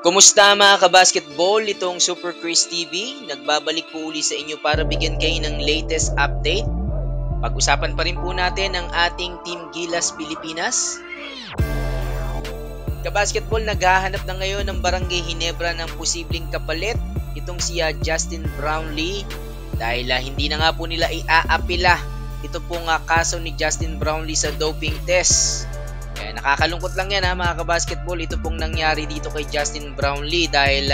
Kumusta mga kabasketball? Itong Super Chris TV. Nagbabalik po uli sa inyo para bigyan kayo ng latest update. Pag-usapan pa rin po natin ang ating Team Gilas Pilipinas. Kabasketball, naghahanap na ngayon ng Barangay Ginebra ng posibleng kapalit. Itong si Justin Brownlee. Dahil hindi na nga po nila iaapila ito pong kaso ni Justin Brownlee sa doping test. Kaya nakakalungkot lang yan mga kabasketball. Ito pong nangyari dito kay Justin Brownlee dahil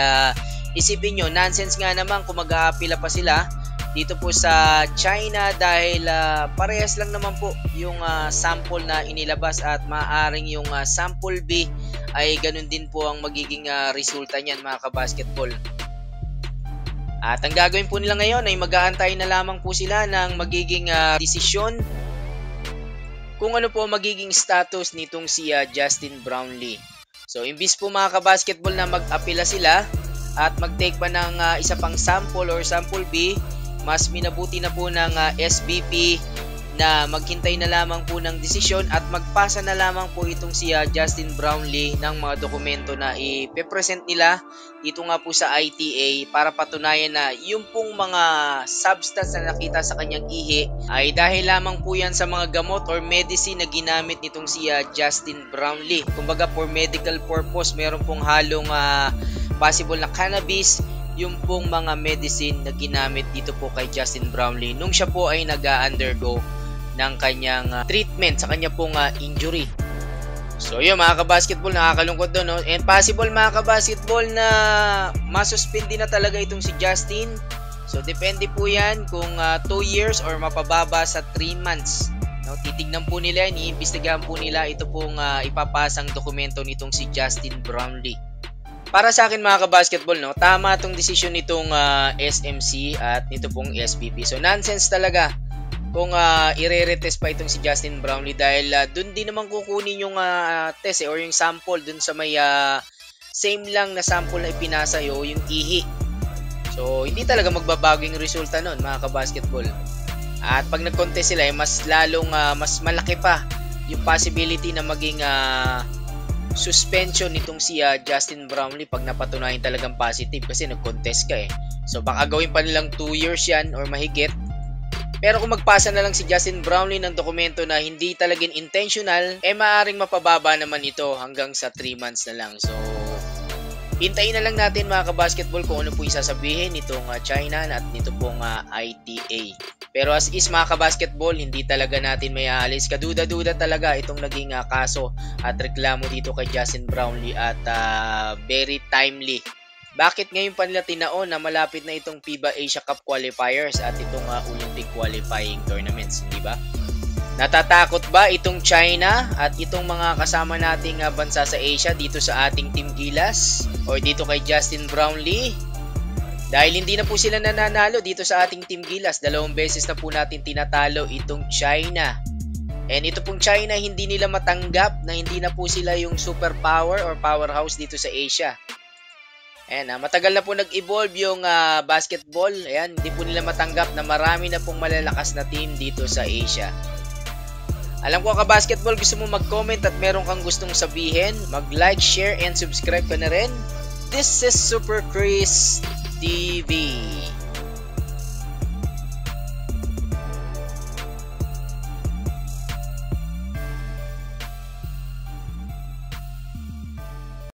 isipin nyo, nonsense nga naman kung mag-aapila pa sila dito po sa China dahil parehas lang naman po yung sample na inilabas at maaaring yung sample B ay ganun din po ang magiging resulta niyan mga kabasketball. At ang gagawin po nila ngayon ay mag-aantay na lamang po sila ng magiging desisyon kung ano po magiging status nitong si Justin Brownlee. So, imbis po mga kabasketball na mag-apila sila at mag-take pa ng isa pang sample or sample B, mas minabuti na po ng SBP na maghintay na lamang po ng desisyon at magpasa na lamang po itong si Justin Brownlee ng mga dokumento na ipe-present nila dito nga po sa ITA para patunayan na yung pong mga substance na nakita sa kanyang ihi ay dahil lamang po yan sa mga gamot or medicine na ginamit nitong si Justin Brownlee. Kumbaga for medical purpose, meron pong halong possible na cannabis yung pong mga medicine na ginamit dito po kay Justin Brownlee nung siya po ay nag-undergo ng kanyang treatment sa kanya pong injury. So yun mga kabasketball, nakakalungkot doon, no? And possible mga kabasketball na masuspindi na talaga itong si Justin. So depende po yan kung 2 years or mapababa sa 3 months. No? Titignan po nila, iimbestigahan po nila ito pong ipapasang dokumento nitong si Justin Brownlee. Para sa akin mga kabasketball, no, tama itong desisyon nitong SMC at nito pong SBP. So nonsense talaga kung i-retest pa itong si Justin Brownlee dahil dun din naman kukunin yung test or yung sample dun sa may same lang na sample na ipinasa yung ihi. So hindi talaga magbabago yung resulta nun mga kabasketball. At pag nag-contest sila mas lalong mas malaki pa yung possibility na maging suspension nitong si Justin Brownlee pag napatunayan talagang positive kasi nag-contest ka eh. So baka gawin pa nilang 2 years yan or mahigit. Pero kung magpasa na lang si Justin Brownlee ng dokumento na hindi talagang intentional, maaaring mapababa naman ito hanggang sa 3 months na lang. So, hintayin na lang natin mga kabasketball kung ano po isasabihin nitong China at nito pong ITA. Pero as is mga kabasketball, hindi talaga natin may aalis. Kaduda-duda talaga itong naging kaso at reklamo dito kay Justin Brownlee at very timely. Bakit ngayon pa nila tinaon na malapit na itong FIBA Asia Cup qualifiers at itong Olympic qualifying tournaments, hindi ba? Natatakot ba itong China at itong mga kasama nating bansa sa Asia dito sa ating Team Gilas or dito kay Justin Brownlee? Dahil hindi na po sila nananalo dito sa ating Team Gilas, 2 beses na po natin tinatalo itong China. And ito pong China, hindi nila matanggap na hindi na po sila yung superpower or powerhouse dito sa Asia. Ayan, matagal na po nag-evolve yung basketball. Ayan, hindi po nila matanggap na marami na pong malalakas na team dito sa Asia. Alam ko ka-basketball, gusto mo mag-comment at meron kang gustong sabihin, mag-like, share, and subscribe ka na rin. This is Super Chris TV.